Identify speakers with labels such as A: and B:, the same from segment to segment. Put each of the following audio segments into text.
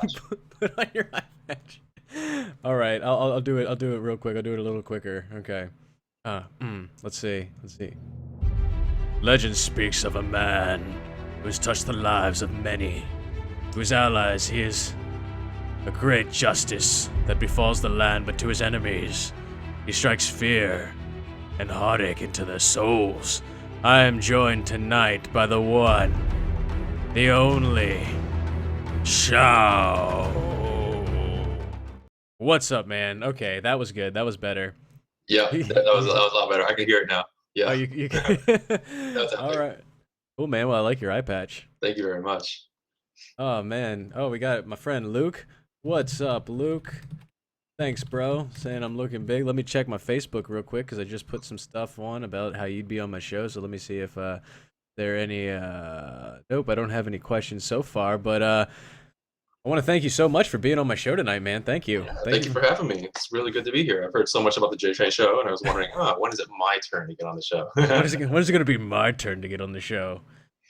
A: patch.
B: Put on your eye patch. All right, I'll do it. I'll do it real quick. I'll do it a little quicker. Okay. Let's see. Let's see. Legend speaks of a man who has touched the lives of many. To his allies, he is a great justice that befalls the land, but to his enemies, he strikes fear and heartache into their souls. I am joined tonight by the one, the only, Chau. What's up, man? Okay, that was good. That was better.
A: Yeah, that was a lot better. I can hear it now.
B: Oh,
A: Yeah,
B: you
A: that's
B: all
A: epic.
B: right. Cool, man. Well, I like your eye patch.
A: Thank you very much.
B: Oh, man. Oh, we got my friend Luke. What's up, Luke? Thanks, bro. Saying I'm looking big. Let me check my Facebook real quick because I just put some stuff on about how you'd be on my show. So let me see if there are any. Nope, I don't have any questions so far. But I want to thank you so much for being on my show tonight, man. Thank you.
A: Yeah,
B: Thank
A: thank you
B: you.
A: for having me. It's really good to be here. I've heard so much about the Jtrain Show, and I was wondering, when is it my turn to get on the show?
B: When is it? When is it gonna be my turn to get on the show?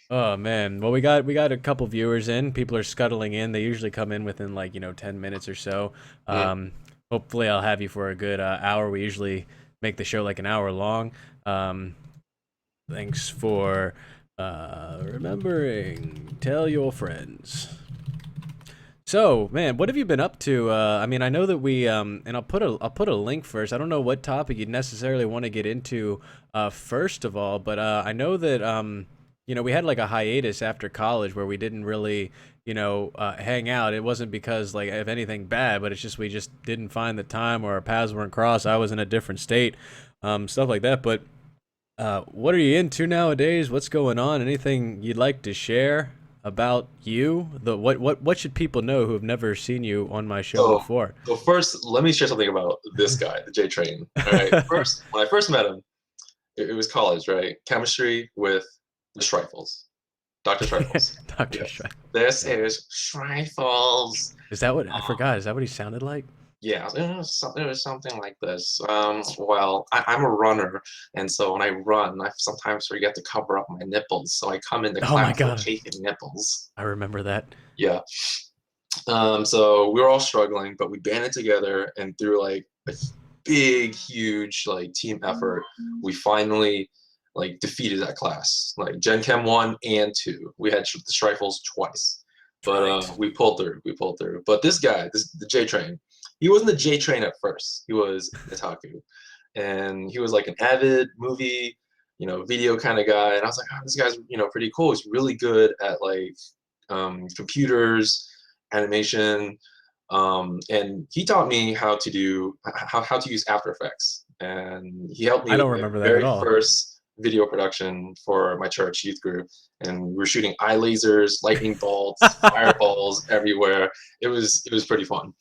B: Oh man. Well, we got a couple viewers in. People are scuttling in. They usually come in within like 10 minutes or so.
A: Mm.
B: Um, Hopefully I'll have you for a good hour. We usually make the show like an hour long. Um, Thanks for remembering. Tell your friends. So, man, what have you been up to? I mean, I know that we and I'll put a link first. I don't know what topic you'd necessarily want to get into first of all, but I know that we had like a hiatus after college where we didn't really hang out. It wasn't because like of anything bad, but it's just we just didn't find the time or our paths weren't crossed. I was in a different state, stuff like that. But what are you into nowadays? What's going on? Anything you'd like to share about you? What should people know who have never seen you on my show
A: So,
B: before?
A: so first, let me share something about this guy, the J Train. All right. First, when I first met him, it was college, right? Chemistry with the Schreifels, Dr. Schreifels.
B: Dr.
A: Yes.
B: Shrek.
A: This is Schreifels.
B: Is that what I
A: Um,
B: forgot? Is that what he sounded like?
A: Yeah, it was something like this. Well, I'm a runner, and so when I run, I sometimes forget to cover up my nipples, so I come into
B: Oh my
A: class with
B: god.
A: chafing nipples.
B: I remember that.
A: Yeah. So we were all struggling, but we banded together, and through like a big, huge like team effort, we finally like defeated that class. Like Gen Chem 1 and 2, we had the Strifles twice, but
B: Right.
A: we pulled through. We pulled through. But this guy, the J Train, he wasn't the J Train at first. He was Itaku, and he was like an avid movie, video kind of guy. And I was like, oh, this guy's pretty cool. He's really good at like computers, animation, and he taught me how to use After Effects, and he helped me
B: I
A: with
B: don't
A: my
B: remember that at
A: very
B: all.
A: first video production for my church youth group. And we were shooting eye lasers, lightning bolts, fireballs everywhere. It was pretty fun.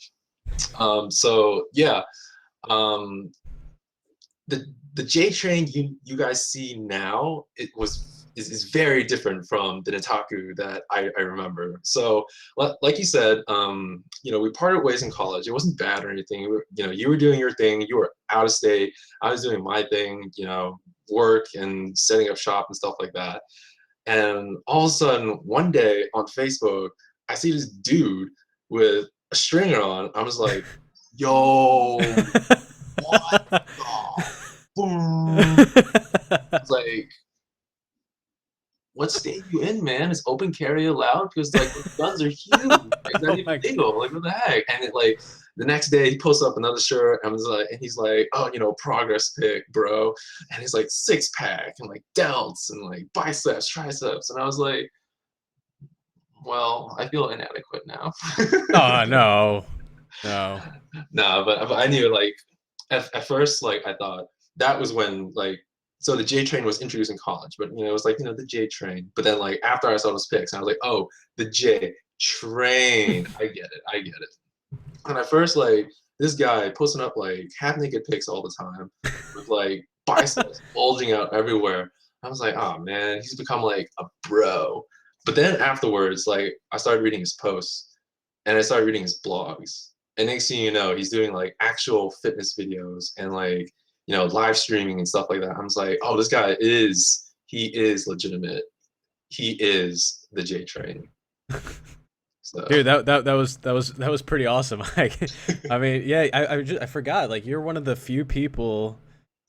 A: So yeah, um, the J Train you guys see now is very different from the Nitaku that I remember. So like you said, we parted ways in college. It wasn't bad or anything. You were doing your thing. You were out of state. I was doing my thing. Work and setting up shop and stuff like that. And all of a sudden, one day on Facebook, I see this dude with a stringer on. I was like, "Yo, what the boom?" It's like, what state you in, man? Is open carry allowed? Because like the guns are huge, like not
B: Oh
A: even
B: my god.
A: legal. Like what the heck? And it like the next day he posts up another shirt and he's like, oh, progress pic, bro. And he's like 6-pack and like delts and like biceps, triceps. And I was like, well, I feel inadequate now.
B: Oh no. No.
A: Nah, but I knew like at first like I thought that was when like so the J train was introduced in college, but it was like the J train. But then like after I saw those pics, I was like, oh, the J train. I get it. I get it. And at first like this guy posting up like half naked pics all the time with like biceps bulging out everywhere. I was like, oh man, he's become like a bro. But then afterwards, like I started reading his posts and I started reading his blogs. And next thing you know, he's doing like actual fitness videos and like, live streaming and stuff like that. I was like, oh, this guy he is legitimate. He is the J train.
B: Dude, that was pretty awesome. Like, I mean, yeah, I forgot. Like, you're one of the few people.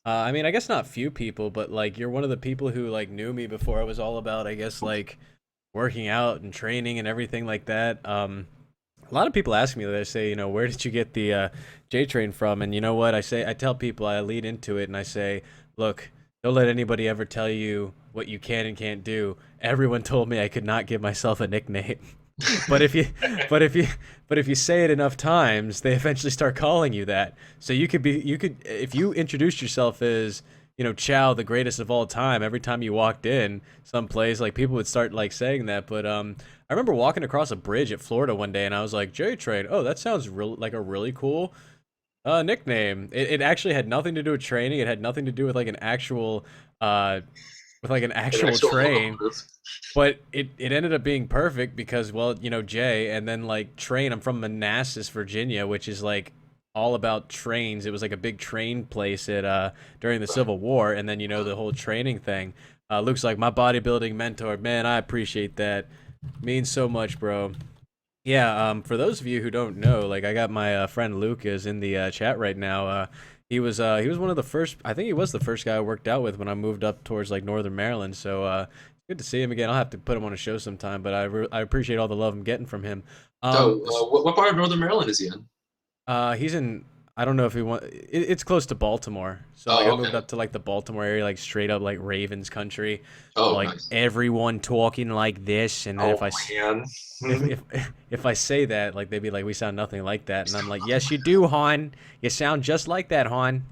B: I mean, I guess not few people, but like you're one of the people who like knew me before I was all about, I guess, like working out and training and everything like that. A lot of people ask me, they say, where did you get the Jtrain from? And you know what? I tell people, I lead into it and I say, look, don't let anybody ever tell you what you can and can't do. Everyone told me I could not give myself a nickname. But if you, but if you, but if you say it enough times, they eventually start calling you that. So if you introduced yourself as, Chau, the greatest of all time, every time you walked in someplace, like people would start like saying that. But I remember walking across a bridge at Florida one day, and I was like, J Train. Oh, that sounds like a really cool nickname. It actually had nothing to do with training. It had nothing to do with like an actual
A: An actual
B: train.
A: locomotive.
B: But it ended up being perfect because, well, Jay, and then like train. I'm from Manassas, Virginia, which is like all about trains. It was like a big train place at during the Civil War, and then the whole training thing. Luke's like my bodybuilding mentor. Man, I appreciate that. Means so much, bro. Yeah, for those of you who don't know, like I got my friend Luke is in the chat right now. He was one of the first. I think he was the first guy I worked out with when I moved up towards like Northern Maryland. So good to see him again. I'll have to put him on a show sometime, but I appreciate all the love I'm getting from him.
A: So,
B: Um,
A: what part of Northern Maryland is he in?
B: he's in. I don't know if he want. It's close to Baltimore, so like I
A: Oh,
B: moved
A: okay.
B: up to like the Baltimore area, like straight up like Ravens country,
A: Oh,
B: like
A: nice.
B: everyone talking like this, and then
A: Oh man.
B: if I say that, like they'd be like, we sound nothing like that, and I'm like, yes, you do, hon. You sound just like that, hon.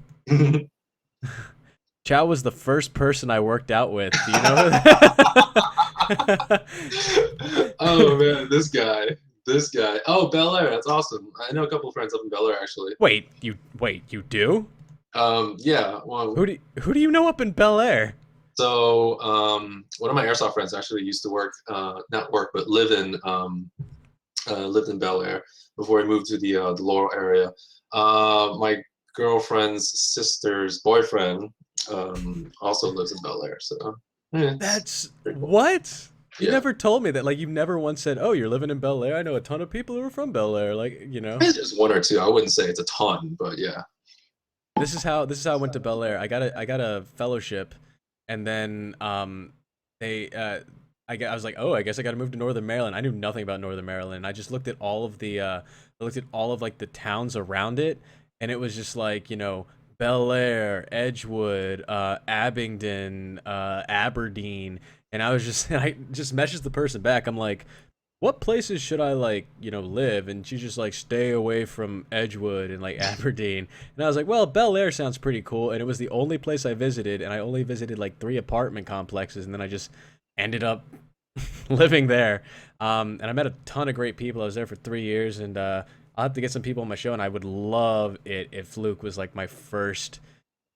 B: Chau was the first person I worked out with. Do you know who that?
A: Oh man, this guy. Oh, Bel Air, that's awesome. I know a couple of friends up in Bel Air actually.
B: You do?
A: Yeah. Well,
B: Who do you know up in Bel Air?
A: so one of my airsoft friends actually used to work, not work, but lived in Bel Air before he moved to the Laurel area. My girlfriend's sister's boyfriend also lives in Bel Air, so yeah, it's
B: That's
A: pretty cool.
B: what? You
A: Yeah,
B: never told me that. Like, you've never once said, "Oh, you're living in Bel Air." I know a ton of people who are from Bel Air. Like,
A: it's just one or two. I wouldn't say it's a ton, but yeah.
B: this is how I went to Bel Air. I got a fellowship, and then they I was like, oh, I guess I got to move to Northern Maryland. I knew nothing about Northern Maryland. I just looked at all of the I looked at all of like the towns around it, and it was just like Bel Air, Edgewood, Abingdon, Aberdeen, and I was just I just messaged the person back. I'm like, what places should I like, live? And she's just like, stay away from Edgewood and like Aberdeen. And I was like, well, Bel Air sounds pretty cool. And it was the only place I visited, and I only visited like 3 apartment complexes, and then I just ended up living there. And I met a ton of great people. I was there for 3 years, and I'll have to get some people on my show, and I would love it if Luke was like my first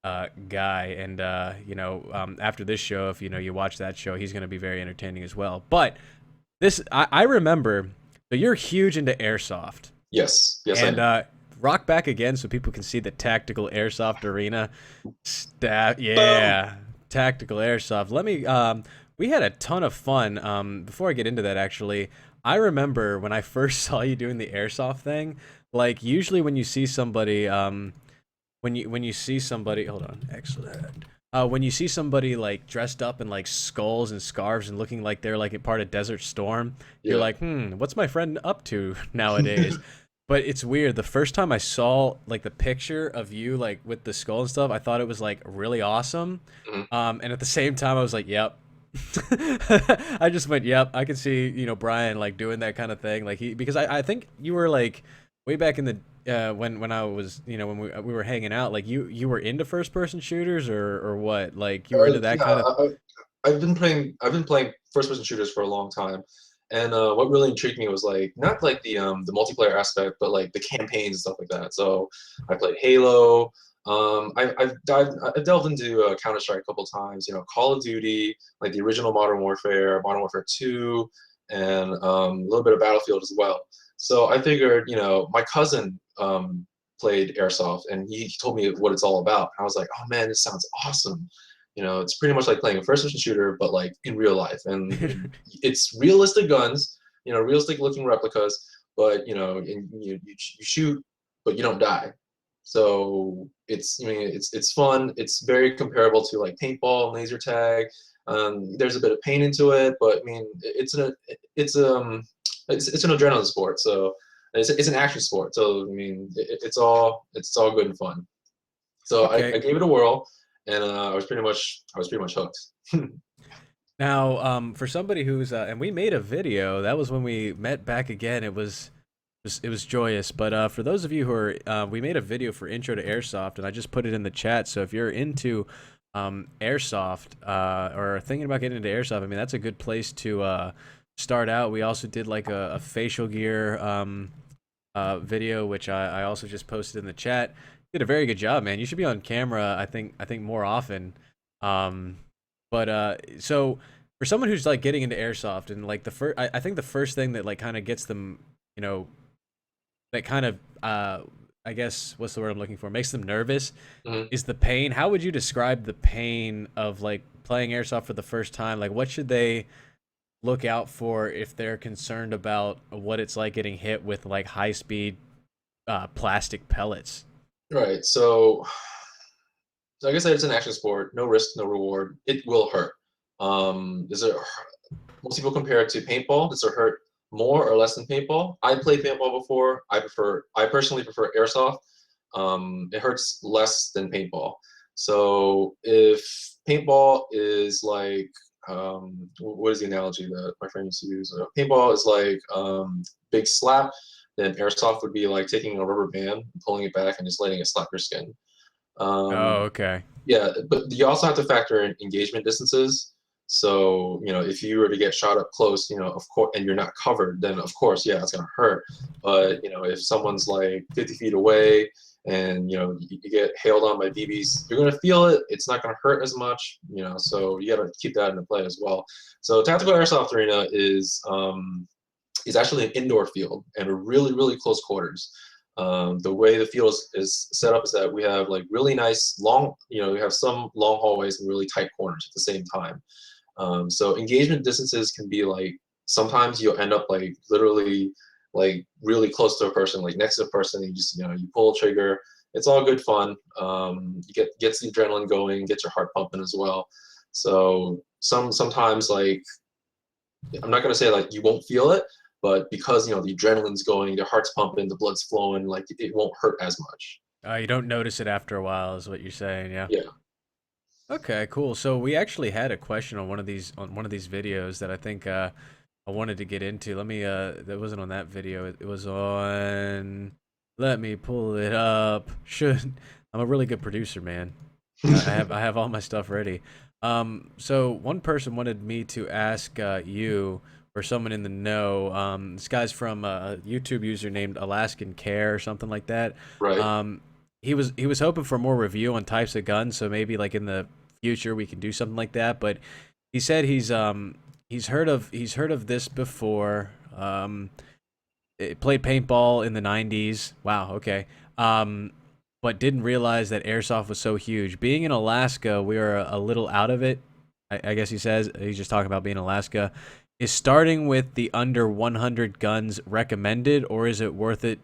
B: guy. And after this show, if you watch that show, he's gonna be very entertaining as well. But I remember. So you're huge into airsoft,
A: Yes, yes, I
B: and
A: am.
B: rock back again so people can see the tactical airsoft arena.
A: Boom.
B: Yeah, tactical airsoft. Let me. We had a ton of fun. Before I get into that, actually, I remember when I first saw you doing the airsoft thing. Like usually when you see somebody, when you see somebody, hold on, excellent. When you see somebody like dressed up in like skulls and scarves and looking like they're like a part of Desert Storm, you're
A: Yeah.
B: like, what's my friend up to nowadays? But it's weird. The first time I saw like the picture of you like with the skull and stuff, I thought it was like really awesome.
A: Mhm.
B: And at the same time, I was like, yep. I just went, yep. I could see Brian like doing that kind of thing, like because I think you were like way back in the when I was when we were hanging out, like you were into first person shooters or what, like you were into that
A: Yeah,
B: kind of.
A: I've been playing first person shooters for a long time, and what really intrigued me was like not like the multiplayer aspect, but like the campaigns and stuff like that. So I played Halo. I've delved into Counter Strike a couple times. Call of Duty, like the original Modern Warfare, Modern Warfare 2, and a little bit of Battlefield as well. So I figured, my cousin played Airsoft, and he told me what it's all about. And I was like, oh man, this sounds awesome. It's pretty much like playing a first-person shooter, but like in real life, and it's realistic guns, realistic looking replicas, but and you shoot, but you don't die. So it's fun. It's very comparable to like paintball and laser tag. There's a bit of pain into it, but I mean it's it's an adrenaline sport. So it's an action sport. So I mean it's all good and fun. So I
B: Okay.
A: gave it a whirl, and I was pretty much hooked.
B: Now, for somebody who's and we made a video. That was when we met back again. It was joyous. But for those of you who are, we made a video for Intro to Airsoft, and I just put it in the chat. So if you're into Airsoft or thinking about getting into Airsoft, I mean that's a good place to start out. We also did like a facial gear video, which I also just posted in the chat. Did a very good job, man. You should be on camera. I think more often. Um, but so for someone who's like getting into Airsoft and like the first, I think the first thing that like kind of gets them, you know, that kind of I guess what's the word I'm looking for, makes them nervous
A: Mhm.
B: is the pain. How would you describe the pain of like playing Airsoft for the first time? Like what should they look out for if they're concerned about what it's like getting hit with like high speed plastic pellets?
A: Right. So like I said, it's an action sport. No risk, no reward. It will hurt. Does it? Most people compare it to paintball. Does it hurt more or less than paintball? I played paintball before. I personally prefer airsoft. It hurts less than paintball. So if paintball is like, what is the analogy that my friend used to use? Paintball is like big slap. Then airsoft would be like taking a rubber band, pulling it back, and just letting it slap your skin.
B: Oh,
A: Um,
B: okay.
A: yeah, but you also have to factor in engagement distances. So, if you were to get shot up close, of course, and you're not covered, then of course, yeah, it's gonna hurt. But, if someone's like 50 feet away and, you get hailed on by BBs, you're gonna feel it. It's not gonna hurt as much, so you gotta keep that into play as well. So Tactical Airsoft Arena is actually an indoor field and really, really close quarters. The way the field is set up is that we have like really nice long, we have some long hallways and really tight corners at the same time. So engagement distances can be like sometimes you'll end up like literally like really close to a person, like next to a person, and you just you pull a trigger. It's all good fun. You gets the adrenaline going, gets your heart pumping as well. So sometimes like I'm not gonna say like you won't feel it, but because the adrenaline's going, your heart's pumping, the blood's flowing, like it won't hurt as much.
B: You don't notice it after a while, is what you're saying, yeah.
A: Yeah.
B: Okay, cool. So we actually had a question on one of these videos that I think I wanted to get into. Let me that wasn't on that video. It was on, let me pull it up. I'm a really good producer, man. I have all my stuff ready. So one person wanted me to ask you or someone in the know. This guy's from a YouTube user named Alaskan Care or something like that.
A: Right.
B: Um, he was hoping for more review on types of guns, so maybe like in the future we can do something like that. But he said he's heard of this before. Played paintball in the '90s. Wow. Okay. But didn't realize that airsoft was so huge. Being in Alaska, we are a little out of it. I guess he says he's just talking about being in Alaska. Is starting with the under 100 guns recommended, or is it worth it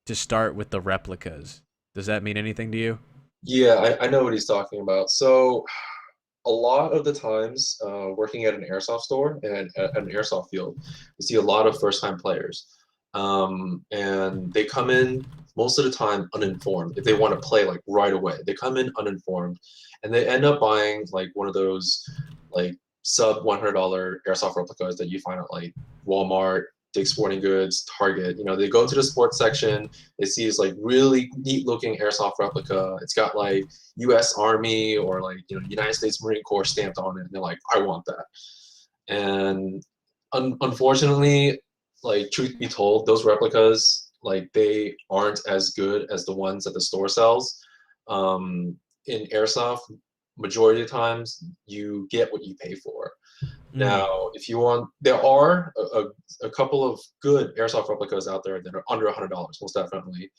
B: to start with the replicas? Does that mean anything to you?
A: Yeah, I know what he's talking about. So a lot of the times, working at an airsoft store and at an airsoft field, you see a lot of first-time players, and they come in most of the time uninformed. If they want to play like right away, they come in uninformed, and they end up buying like one of those like sub $100 airsoft replicas that you find at like Walmart, Dick's Sporting Goods, Target. They go to the sports section, they see this like really neat looking airsoft replica. It's got like U.S. Army or like United States Marine Corps stamped on it, and they're like, I want that. And unfortunately, like truth be told, those replicas like they aren't as good as the ones that the store sells. In airsoft, majority of the times you get what you pay for.
B: Mm.
A: Now, if you want, there are a couple of good airsoft replicas out there that are under $100, most definitely.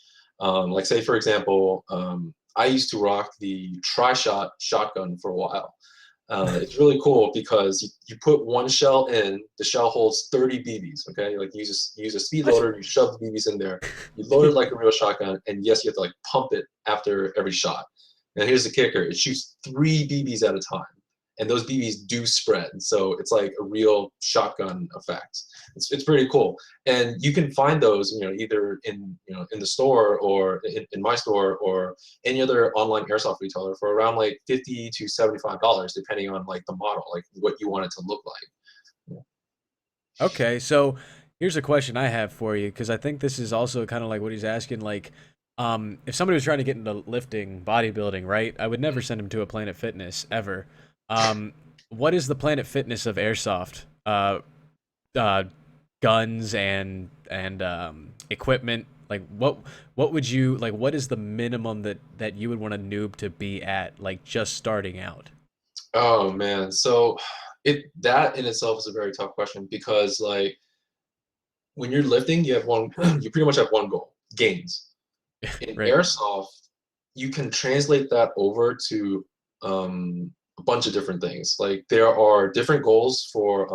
A: Like say for example, I used to rock the Tri-Shot shotgun for a while. It's really cool because you put one shell in, the shell holds 30 BBs. Okay, like you use a speed
B: What?
A: loader, you shove the BBs in there, you load it like a real shotgun, and yes, you have to like pump it after every shot. And here's the kicker: it shoots 3 BBs at a time, and those BBs do spread, so it's like a real shotgun effect. It's pretty cool, and you can find those, either in the store or in my store or any other online airsoft retailer for around like $50 to $75, depending on like the model, like what you want it to look like.
B: Okay, so here's a question I have for you because I think this is also kind of like what he's asking. Like, if somebody was trying to get into lifting, bodybuilding, right? I would never send him to a Planet Fitness ever. Um, what is the Planet Fitness of airsoft? Uh, guns and equipment. Like, what would you like? What is the minimum that you would want a noob to be at, like just starting out?
A: Oh man, so it that in itself is a very tough question because like when you're lifting, you have one, you pretty much have one goal: gains. In
B: Right.
A: airsoft, you can translate that over to a bunch of different things. Like there are different goals for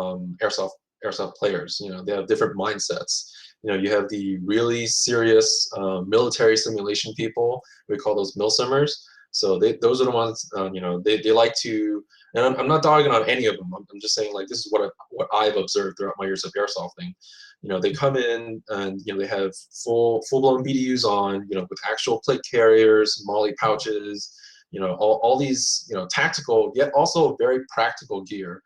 A: airsoft players. They have different mindsets. You have the really serious military simulation people. We call those milsimmers. So those are the ones. They like to. And I'm not dogging on any of them. I'm just saying like this is what I've observed throughout my years of airsofting. They come in and they have full blown BDUs on, with actual plate carriers, molly pouches, all these tactical yet also very practical gear.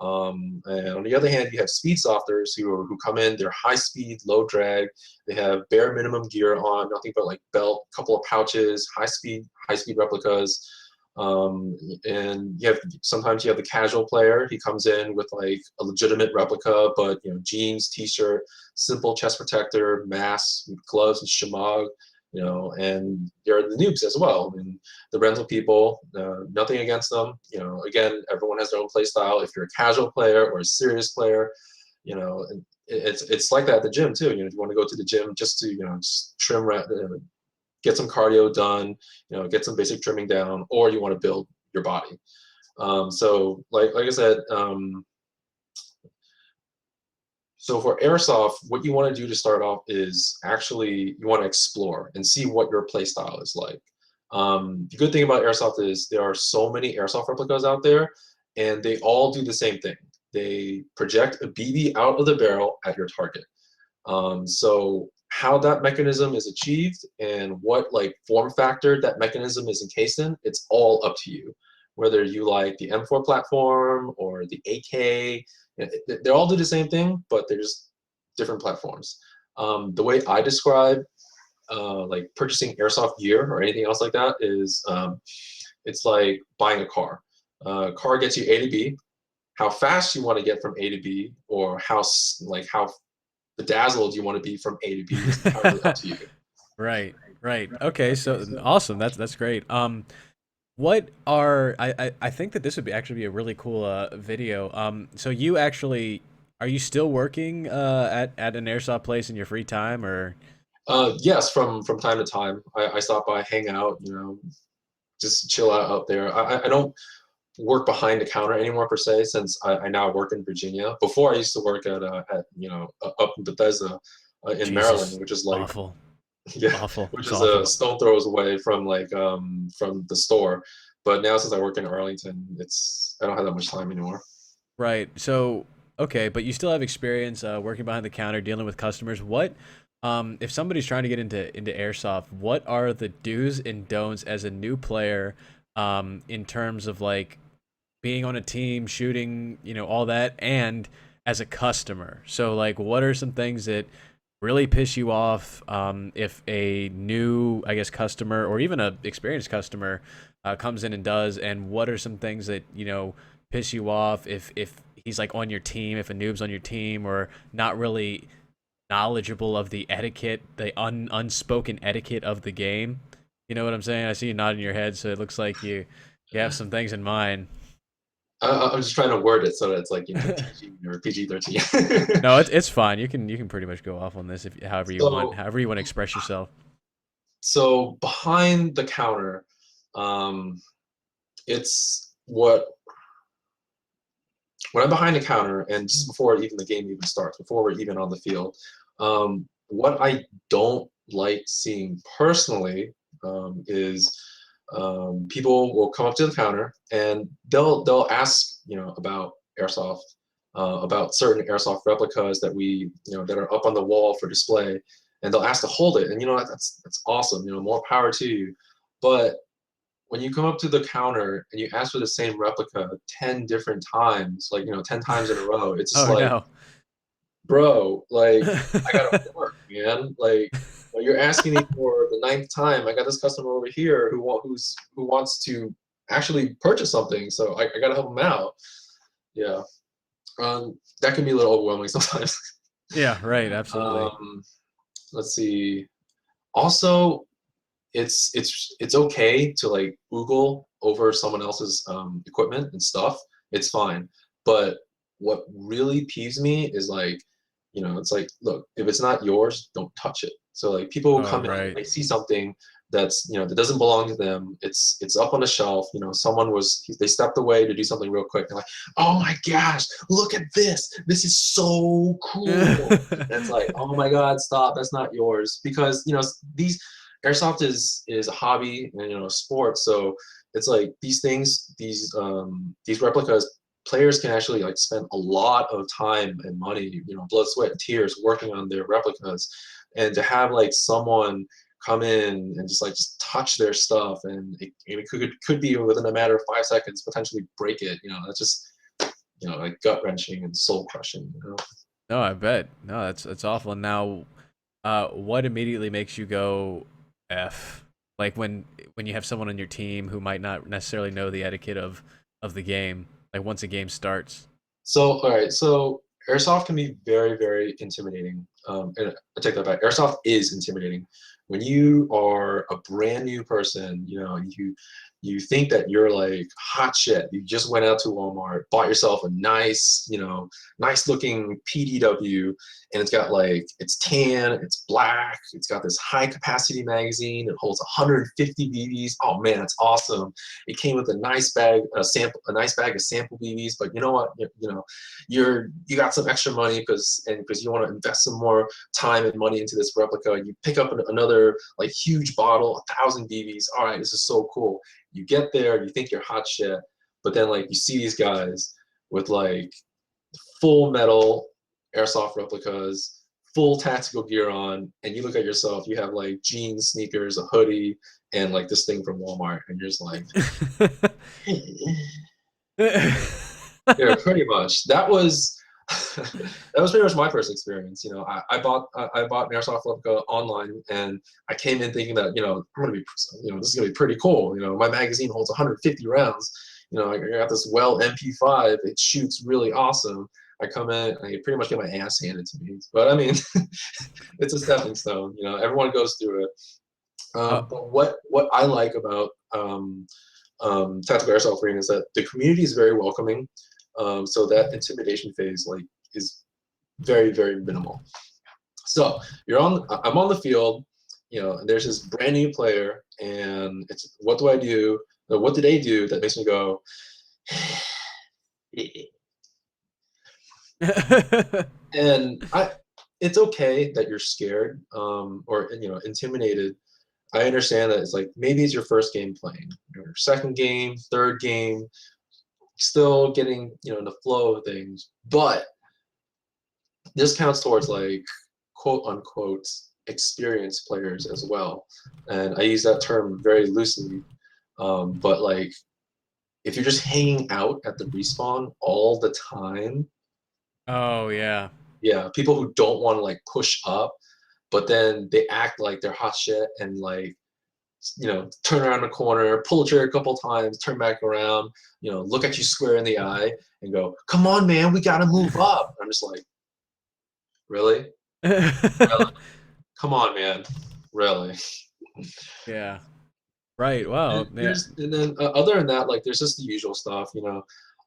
A: And on the other hand, you have speed softers who come in. They're high speed, low drag. They have bare minimum gear on, nothing but like belt, couple of pouches, high speed replicas. And sometimes you have the casual player. He comes in with like a legitimate replica, but jeans, t-shirt, simple chest protector, mask, gloves, and shemagh. And there are the noobs as well. And the rental people, nothing against them. Again, everyone has their own play style. If you're a casual player or a serious player, and it's like that at the gym too. If you want to go to the gym just to just trim, get some cardio done, get some basic trimming down, or you want to build your body. So like I said, so for airsoft, what you want to do to start off is actually you want to explore and see what your play style is like. The good thing about airsoft is there are so many airsoft replicas out there, and they all do the same thing. They project a BB out of the barrel at your target. So how that mechanism is achieved and what like form factor that mechanism is encased in, it's all up to you. Whether you like the M4 platform or the AK, they all do the same thing, but they're just different platforms. The way I describe like purchasing airsoft gear or anything else like that is it's like buying a car. Car gets you A to B. How fast you want to get from A to B, or how bedazzled you want to be from A to B is entirely up to you.
B: Right, right. Okay, so awesome. That's great. What are I think that this would actually be a really cool video. So you actually are you still working at an airsoft place in your free time or?
A: Yes, from time to time, I stop by, hang out, just chill out there. I don't work behind the counter anymore per se, since I now work in Virginia. Before I used to work at up in Bethesda in Maryland,
B: Jesus,
A: which is like
B: awful,
A: yeah,
B: awful.
A: which
B: It's
A: is a
B: awful.
A: stone throws away from like from the store. But now since I work in Arlington, I don't have that much time anymore.
B: Right. So, okay, but you still have experience working behind the counter, dealing with customers. What, if somebody's trying to get into airsoft, what are the do's and don'ts as a new player, in terms of like being on a team, shooting, all that, and as a customer? So, like, what are some things that really piss you off, if a new, I guess, customer or even a experienced customer comes in and does, and what are some things that piss you off if he's like on your team, if a noob's on your team, or not really knowledgeable of the etiquette, the unspoken etiquette of the game. You know what I'm saying? I see you nodding your head, so it looks like you have some things in mind.
A: I'm just trying to word it so that it's like PG or PG-13.
B: No, it's fine. You can pretty much go off on this if however you want,
A: So
B: however you want to express yourself.
A: so behind the counter, um, it's what. when I'm behind the counter and just before even the game even starts, before we're even on the field, what I don't like seeing personally is people will come up to the counter and they'll ask about airsoft, about certain airsoft replicas that we that are up on the wall for display, and they'll ask to hold it, and that's awesome, more power to you. But when you come up to the counter and you ask for the same replica 10 different times, like 10 times in a row, it's just
B: Oh
A: like,
B: no.
A: bro, like I gotta work, man. Like you're asking me for the ninth time. I got this customer over here who wants to actually purchase something, so I gotta help him out. Yeah, that can be a little overwhelming sometimes.
B: Yeah, right, absolutely.
A: um, let's see. Also, it's okay to like Google over someone else's equipment and stuff. It's fine. But what really peeves me is like, it's like, look, if it's not yours, don't touch it. So like people will
B: Oh,
A: come in and
B: right.
A: they see something that's that doesn't belong to them. It's up on the shelf. They stepped away to do something real quick. They're like, oh my gosh, look at this. This is so cool. And it's like, oh my God, stop. That's not yours. Because these airsoft is a hobby and a sport, so it's like these things, these replicas, players can actually like spend a lot of time and money, blood, sweat, and tears working on their replicas, and to have like someone come in and just touch their stuff, and it could be within a matter of 5 seconds potentially break it. That's just like gut wrenching and soul crushing.
B: No, I bet. No, that's awful. Now, what immediately makes you go F? Like when you have someone on your team who might not necessarily know the etiquette of the game, like once a game starts.
A: So, all right. So, airsoft can be very, very intimidating. And I take that back. Airsoft is intimidating. When you are a brand new person, you think that you're like hot shit. You just went out to Walmart, bought yourself a nice, nice looking PDW, and it's tan, it's black, it's got this high capacity magazine. It holds 150 BBs. Oh man, it's awesome. It came with a nice bag, a nice bag of sample BBs. But you know what? You got some extra money because you want to invest some more time and money into this replica. You pick up another like huge bottle, 1,000 BBs. All right, this is so cool. You get there, you think you're hot shit, but then like you see these guys with like full metal airsoft replicas, full tactical gear on, and you look at yourself, you have like jeans, sneakers, a hoodie, and like this thing from Walmart, and you're just like, yeah, pretty much. That was that was pretty much my first experience. I bought an airsoft replica online, and I came in thinking that I'm gonna be this is gonna be pretty cool. My magazine holds 150 rounds. I got this well MP5. It shoots really awesome. I come in, I pretty much get my ass handed to me. But I mean, it's a stepping stone. Everyone goes through it.
B: uh,
A: But what I like about tactical airsoft arena is that the community is very welcoming. So that intimidation phase like is very, very minimal. So I'm on the field, and there's this brand new player, and it's what do I do? What do they do that makes me go? And it's okay that you're scared, or intimidated. I understand that it's like maybe it's your first game playing, your second game, third game, still getting in the flow of things, but this counts towards like quote unquote experienced players as well, and I use that term very loosely. But like if you're just hanging out at the respawn all the time,
B: oh yeah.
A: yeah, people who don't want to like push up, but then they act like they're hot shit and like turn around the corner, pull the trigger a couple times, turn back around, look at you square in the eye and go, "Come on, man, we gotta move up." I'm just like, really? Really? Come on, man. Really?
B: Yeah. Right. Wow. Yeah.
A: And then other than that, like there's just the usual stuff.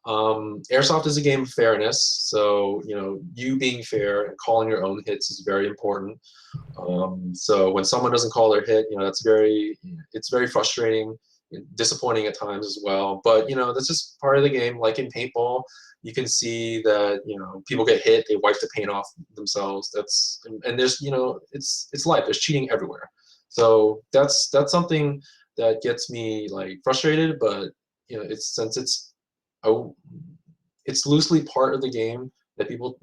A: Airsoft is a game of fairness, so you being fair and calling your own hits is very important. So when someone doesn't call their hit, it's very frustrating, disappointing at times as well. But that's just part of the game. Like in paintball, you can see that, people get hit, they wipe the paint off themselves. And there's, it's life. There's cheating everywhere. So that's something that gets me like frustrated, but it's since oh, it's loosely part of the game that people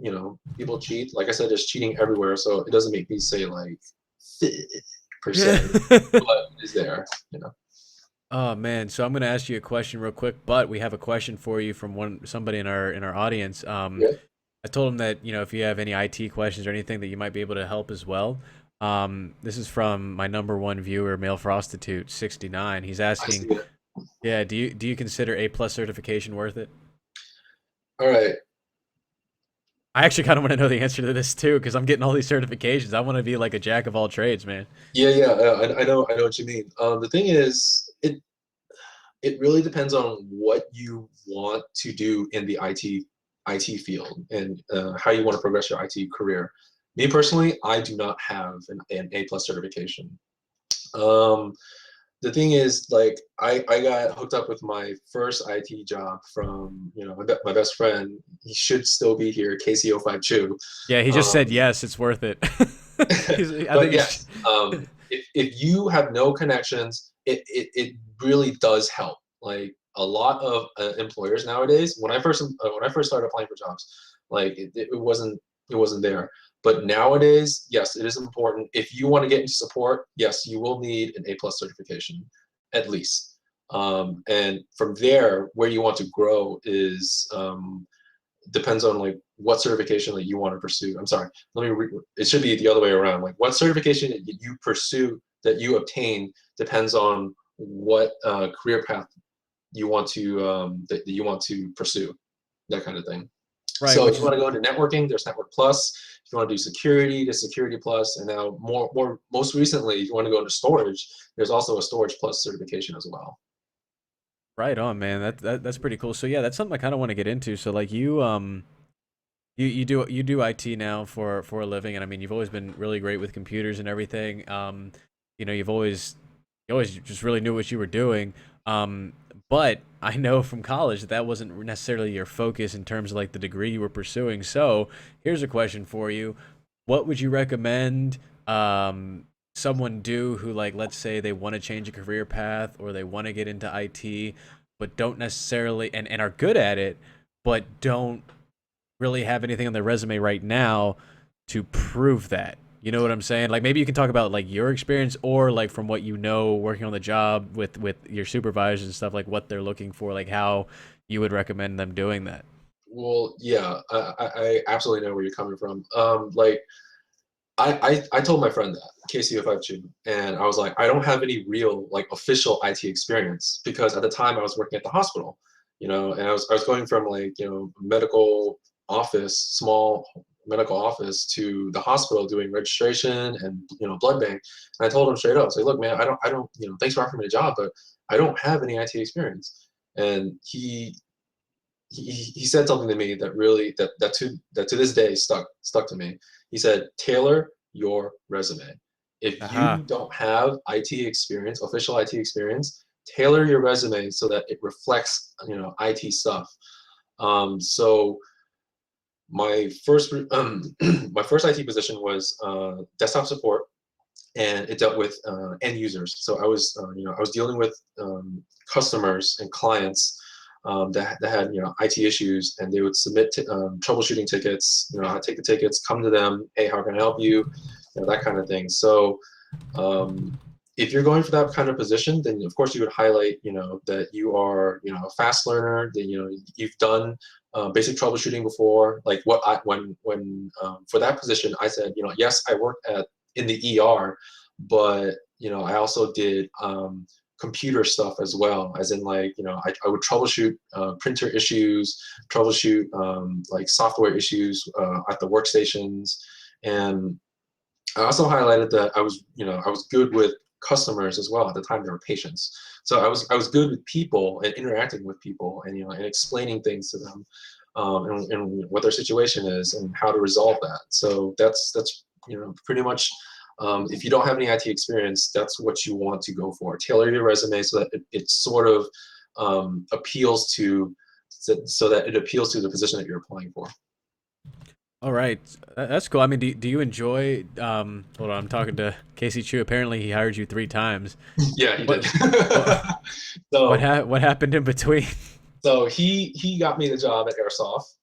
A: cheat. Like I said, there's cheating everywhere, so it doesn't make me say like per se, but it's there.
B: Oh man, so I'm gonna ask you a question real quick, but we have a question for you from somebody in our audience.
A: Yeah,
B: I told him that if you have any IT questions or anything that you might be able to help as well. This is from my number one viewer, Male Prostitute 69. He's
A: I see
B: asking,
A: it.
B: yeah, do you consider A+ certification worth it?
A: All right.
B: I actually kind of want to know the answer to this too, because I'm getting all these certifications. I want to be like a jack of all trades, man.
A: Yeah, yeah, I know what you mean. The thing is, it really depends on what you want to do in the IT field, and how you want to progress your IT career. Me personally, I do not have an A+ certification. Um, the thing is, like, I got hooked up with my first IT job from, my best friend. He should still be here, KCO5 Chu.
B: Yeah, he just said
A: Um,
B: yes, it's worth it. I
A: but
B: think it's
A: yes, if you have no connections, it really does help. Like a lot of employers nowadays, when I first started applying for jobs, like it wasn't there. But nowadays, yes, it is important. If you want to get into support, yes, you will need an A+ certification, at least. And from there, where you want to grow is depends on like what certification that you want to pursue. I'm sorry, it should be the other way around. Like what certification that you pursue, that you obtain, depends on what career path that you want to pursue, that kind of thing.
B: right,
A: So if
B: which
A: you
B: is
A: want to go into networking, there's Network Plus. If you want to do security, there's Security Plus, and now most recently, if you want to go into storage, there's also a Storage Plus certification as well.
B: right on, man. That's pretty cool. So yeah, that's something I kind of want to get into. So like you do IT now for a living, and I mean you've always been really great with computers and everything. You always just really knew what you were doing. Um, but I know from college that that wasn't necessarily your focus in terms of like the degree you were pursuing. So here's a question for you: what would you recommend someone do who, like, let's say they want to change a career path or they want to get into IT, but don't necessarily and are good at it, but don't really have anything on their resume right now to prove that. You know what I'm saying? Like maybe you can talk about like your experience or like from what you know working on the job with your supervisors and stuff, like what they're looking for, like how you would recommend them doing that.
A: Well, yeah, I absolutely know where you're coming from. Like I told my friend that KCO5 Chu, and I was like, I don't have any real like official IT experience because at the time I was working at the hospital, and I was going from like medical office, small medical office, to the hospital doing registration and blood bank. And I told him straight up, say, look, man, I don't thanks for offering me a job, but I don't have any IT experience. And he said something to me that really that to this day stuck to me. He said, tailor your resume. If
B: Aha.
A: you don't have IT experience, official IT experience, tailor your resume so that it reflects IT stuff. So my first my first IT position was desktop support, and it dealt with end users. So I was dealing with customers and clients that had IT issues, and they would submit troubleshooting tickets. I'd take the tickets, come to them, hey, how can I help you? That kind of thing. So if you're going for that kind of position, then of course you would highlight that you are a fast learner, that you've done basic troubleshooting before. Like what I when for that position, I said yes, I worked in the ER, but I also did computer stuff as well, as in like I would troubleshoot printer issues, troubleshoot like software issues at the workstations. And I also highlighted that I was good with customers as well. At the time, they were patients, so I was good with people and interacting with people, and and explaining things to them, and what their situation is and how to resolve that. So that's pretty much. If you don't have any IT experience, that's what you want to go for. Tailor your resume so that it sort of appeals to so that it appeals to the position that you're applying for.
B: All right, that's cool. I mean, do you enjoy? Hold on, I'm talking to Casey Chu. Apparently, he hired you 3 times.
A: Yeah, he did.
B: What what
A: So
B: what happened in between?
A: so he got me the job at Airsoft,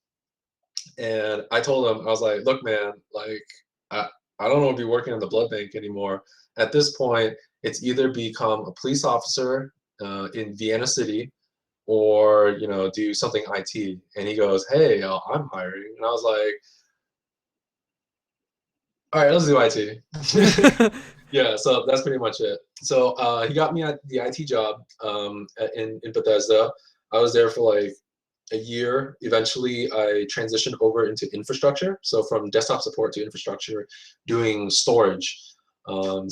A: and I told him, I was like, look, man, like I don't want to be working in the blood bank anymore. At this point, it's either become a police officer in Vienna City, or do something IT. And he goes, hey, I'm hiring, and I was like, all right, let's do IT. Yeah, so that's pretty much it. So he got me at the IT job in Bethesda. I was there for like a year. Eventually, I transitioned over into infrastructure. So from desktop support to infrastructure, doing storage. And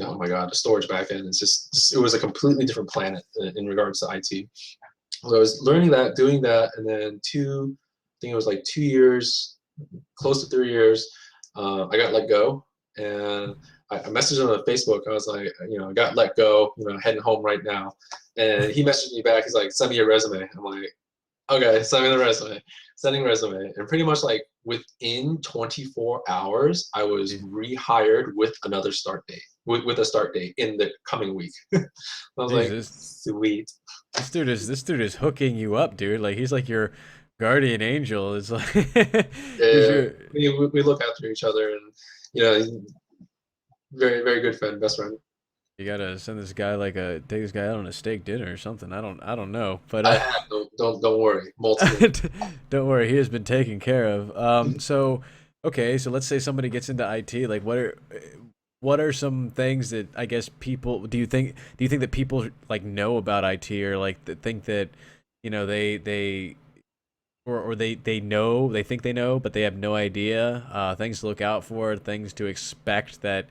A: oh my God, the storage backend is just it was a completely different planet in regards to IT. So I was learning that, doing that, and then I think it was like 2 years, close to 3 years, I got let go, and I messaged him on Facebook. I was like, I got let go, heading home right now. And he messaged me back. He's like, send me your resume. I'm like, okay, send me the resume. Sending resume, and pretty much like within 24 hours, I was rehired with another start date, with a start date in the coming week. I was like,
B: Jesus,
A: sweet.
B: this dude is hooking you up, dude. Like he's like your guardian angel. It's like he's
A: Yeah,
B: your.
A: we look after each other, and he's very very good friend, best friend.
B: You gotta send this guy like take this guy out on a steak dinner or something. I don't know, but
A: I have don't worry, multiple.
B: don't worry, he has been taken care of. So okay, so let's say somebody gets into IT. Like, what are some things that I guess people do you think that people like know about IT, or like that think that they or they think they know, but they have no idea, things to look out for, things to expect that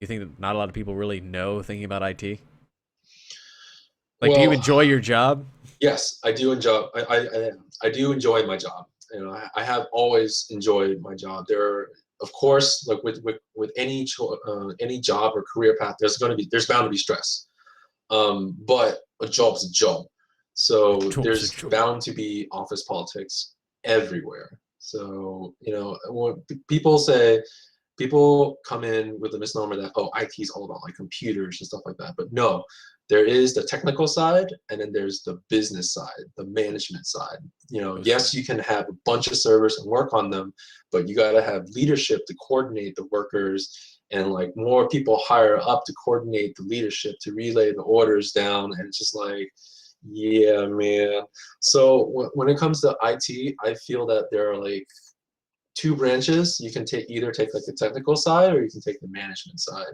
B: you think that not a lot of people really know thinking about IT? Like, do you
A: Well,
B: enjoy your job?
A: yes, I do enjoy. I do enjoy my job. I have always enjoyed my job. Of course, like with any job or career path, there's bound to be stress. But a job's a job, so
B: Job's a
A: there's
B: job.
A: bound to be office politics everywhere. So when people come in with the misnomer that, oh, IT is all about like computers and stuff like that. But no, there is the technical side, and then there's the business side, the management side. Yes, you can have a bunch of servers and work on them, but you got to have leadership to coordinate the workers, and like more people higher up to coordinate the leadership to relay the orders down. And it's just like, yeah, man. So when it comes to IT, I feel that there are like two branches. You can either take like the technical side, or you can take the management side.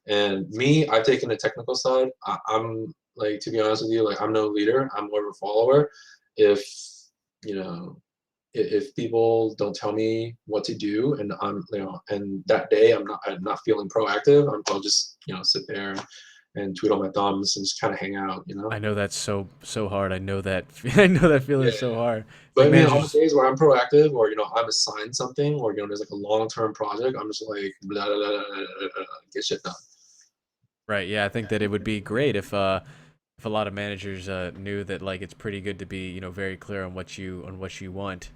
A: And me, I've taken the technical side. I'm like, to be honest with you, like I'm no leader. I'm more of a follower. If you know, if people don't tell me what to do, and and that day I'm not feeling proactive, I'll just sit there and twiddle my thumbs and just kind of hang out.
B: I know that's so hard. I know that I know that feeling
A: Yeah.
B: so hard. It's
A: But
B: like
A: I mean, on the
B: managers.
A: days where I'm proactive, or I'm assigned something, or there's like a long-term project, I'm just like blah, blah, blah, blah, blah, blah, get shit done.
B: Right. Yeah, I think that it would be great if a lot of managers knew that like it's pretty good to be, very clear on what you want.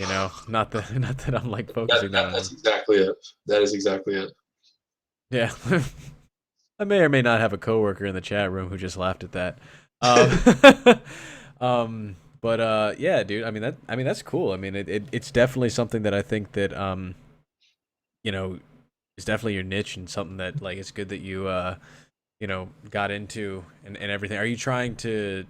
B: Not that not that I'm like
A: That,
B: focusing that
A: that
B: on
A: that's
B: them.
A: exactly it. That is exactly it.
B: Yeah. I may or may not have a coworker in the chat room who just laughed at that. Um, but yeah, dude. I mean that's cool. I mean it's definitely something that I think that you know, is definitely your niche, and something that like it's good that you got into, and everything. Are you trying to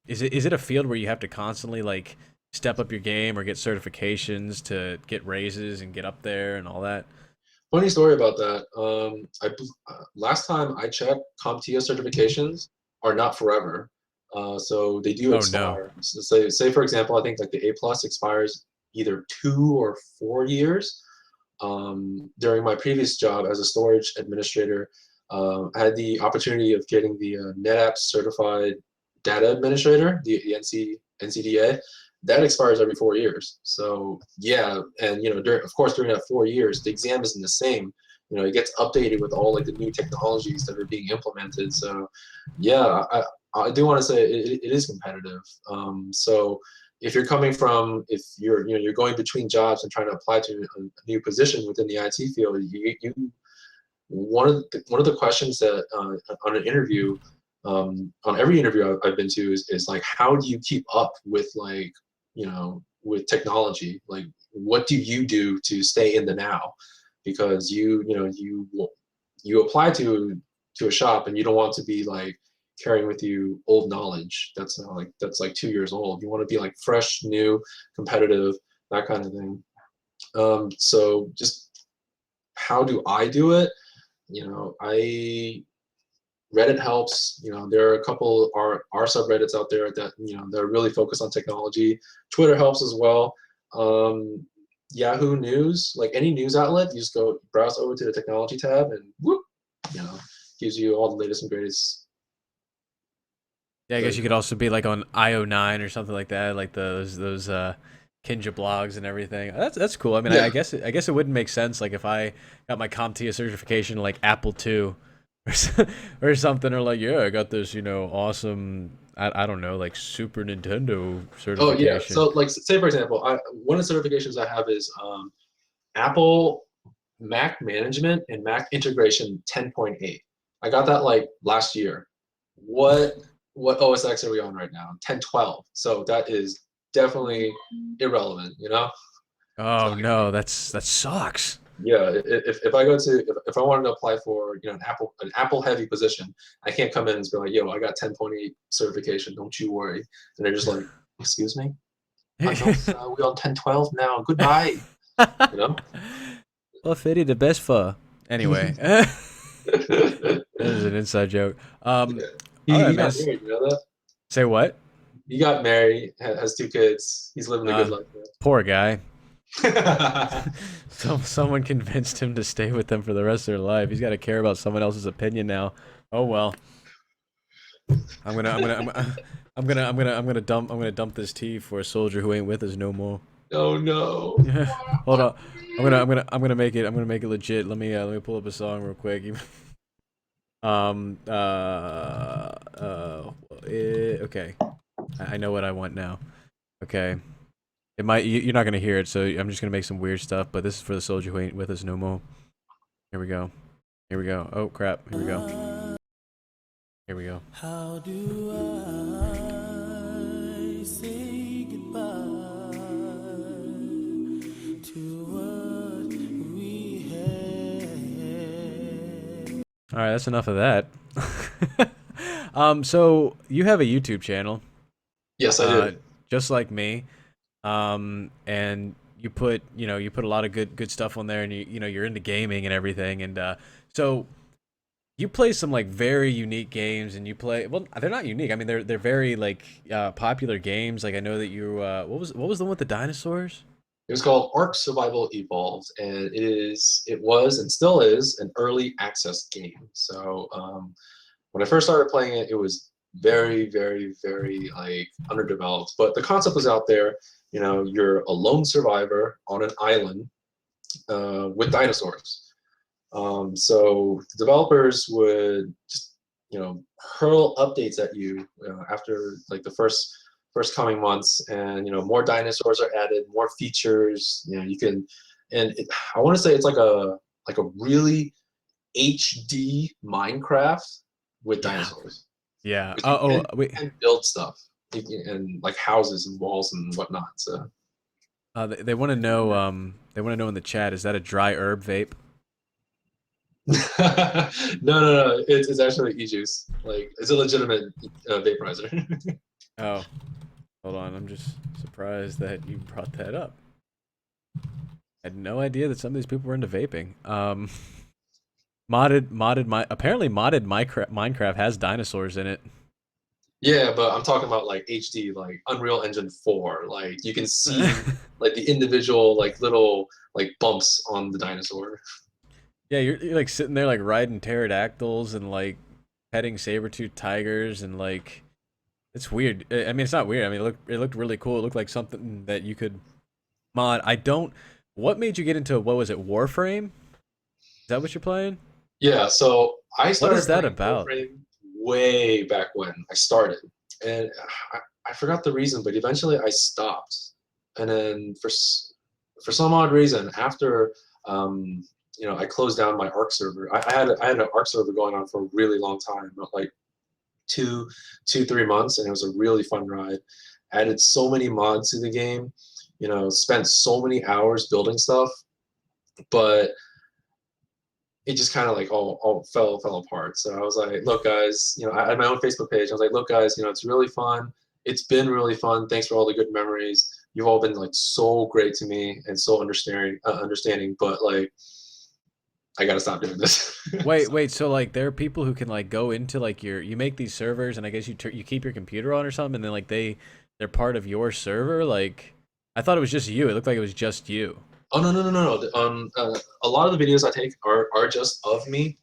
B: is it a field where you have to constantly like step up your game or get certifications to get raises and get up there and all that?
A: Funny story about that. Last time I checked, CompTIA certifications are not forever. So they do
B: Oh no.
A: expire. So say for example, I think like the A plus expires either 2 or 4 years. During my previous job as a storage administrator, I had the opportunity of getting the NetApp certified data administrator, the NCDA. That expires every 4 years. So yeah, and of course during that 4 years, the exam isn't the same. It gets updated with all like the new technologies that are being implemented. So yeah, I do want to say it is competitive. So if you're coming from, if you're, you're going between jobs and trying to apply to a new position within the IT field, you one of the questions that on an interview, on every interview I've been to is like, how do you keep up with like, with technology? Like, what do you do to stay in the now? Because you apply to a shop and you don't want to be like carrying with you old knowledge that's like 2 years old. You want to be like fresh, new, competitive, that kind of thing. So just how do I do it? I Reddit helps. There are a couple our subreddits out there that that are really focused on technology. Twitter helps as well. Um, Yahoo News, like any news outlet, you just go browse over to the technology tab and whoop, you know, gives you all the latest and greatest.
B: Yeah, I
A: So
B: guess you could also be like on IO9 or something like that, like those Kinja blogs and everything. That's cool. I mean,
A: yeah,
B: I guess it wouldn't make sense like if I got my CompTIA certification like Apple II or or something, or like yeah, I got this awesome I don't know like Super Nintendo
A: oh yeah.
B: certification.
A: So like say for example, one of the certifications I have is Apple Mac Management and Mac Integration 10.8. I got that like last year. What what OS X are we on right now? 10.12. So that is definitely irrelevant, you know? So
B: Oh no, that sucks.
A: yeah, if I go to if I wanted to apply for an Apple heavy position, I can't come in and be like, yo, I got 10.8 certification, don't you worry. And they're just like, excuse me? I know we on 10.12 now. Goodbye. You know?
B: Well, Fitty the best for. Anyway, that is an inside joke.
A: Yeah.
B: All right,
A: He
B: man.
A: got married, you know that?
B: Say what?
A: He got married, has 2 kids. He's living a good
B: Uh,
A: life,
B: Poor guy.
A: man.
B: Someone convinced him to stay with them for the rest of their life. He's got to care about someone else's opinion now. Oh well. I'm gonna I'm gonna I'm, I'm gonna dump this tea for a soldier who ain't with us no more.
A: Oh no.
B: Hold on. I'm gonna make it legit. Let me pull up a song real quick. Um uh okay. I know what I want now. Okay. It might you're not gonna hear it, so I'm just gonna make some weird stuff. But this is for the soldier who ain't with us no more. Here we go. Here we go. Oh crap. Here we go. Here we go. How do I say goodbye to what we had? All right, that's enough of that. So you have a YouTube channel,
A: Yes, I do.
B: just like me. And you put a lot of good stuff on there, and you're into gaming and everything, and so you play some like very unique games, and you play well. They're not unique. I mean, they're very like popular games. Like I know that you what was the one with the dinosaurs?
A: It was called Ark Survival Evolved, and it was and still is an early access game. So when I first started playing it, it was very, very, very like underdeveloped. But the concept was out there. You're a lone survivor on an island with dinosaurs. So the developers would just hurl updates at you after like the first coming months, and more dinosaurs are added, more features. You can, I want to say it's like a really HD Minecraft with
B: Yeah.
A: dinosaurs.
B: Yeah.
A: 'Cause
B: Oh, wait.
A: you can build stuff and like houses and walls and whatnot. So
B: They want to know. They want to know in the chat. Is that a dry herb vape?
A: no, no, no. It's actually e-juice. Like it's a legitimate vaporizer.
B: Oh, hold on. I'm just surprised that you brought that up. I had no idea that some of these people were into vaping. Apparently modded Minecraft has dinosaurs in it.
A: Yeah, but I'm talking about like HD, like Unreal Engine 4. Like you can see like the individual like little like bumps on the dinosaur.
B: Yeah, you're like sitting there like riding pterodactyls and like petting saber-toothed tigers and like it's weird. I mean, it's not weird. I mean, it looked really cool. It looked like something that you could mod. I don't. What made you get into what was it? Warframe? Is that what you're playing?
A: Yeah, so I
B: What is
A: started
B: that
A: playing
B: about?
A: Warframe way back when I started, and I forgot the reason, but eventually I stopped. And then for some odd reason, after I closed down my Arc server. I had an Arc server going on for a really long time, like two, 3 months, and it was a really fun ride. Added so many mods to the game, spent so many hours building stuff, but it just kind of like all fell apart. So I was like, look, guys, I had my own Facebook page. I was like, look, guys, it's really fun. It's been really fun. Thanks for all the good memories. You've all been like so great to me and so understanding. But like, I gotta stop doing this.
B: Wait, wait. So like, there are people who can like go into like you make these servers, and I guess you keep your computer on or something, and then like they're part of your server. Like, I thought it was just you. It looked like it was just you.
A: Oh no, no, no, no, no. A lot of the videos I take are just of me.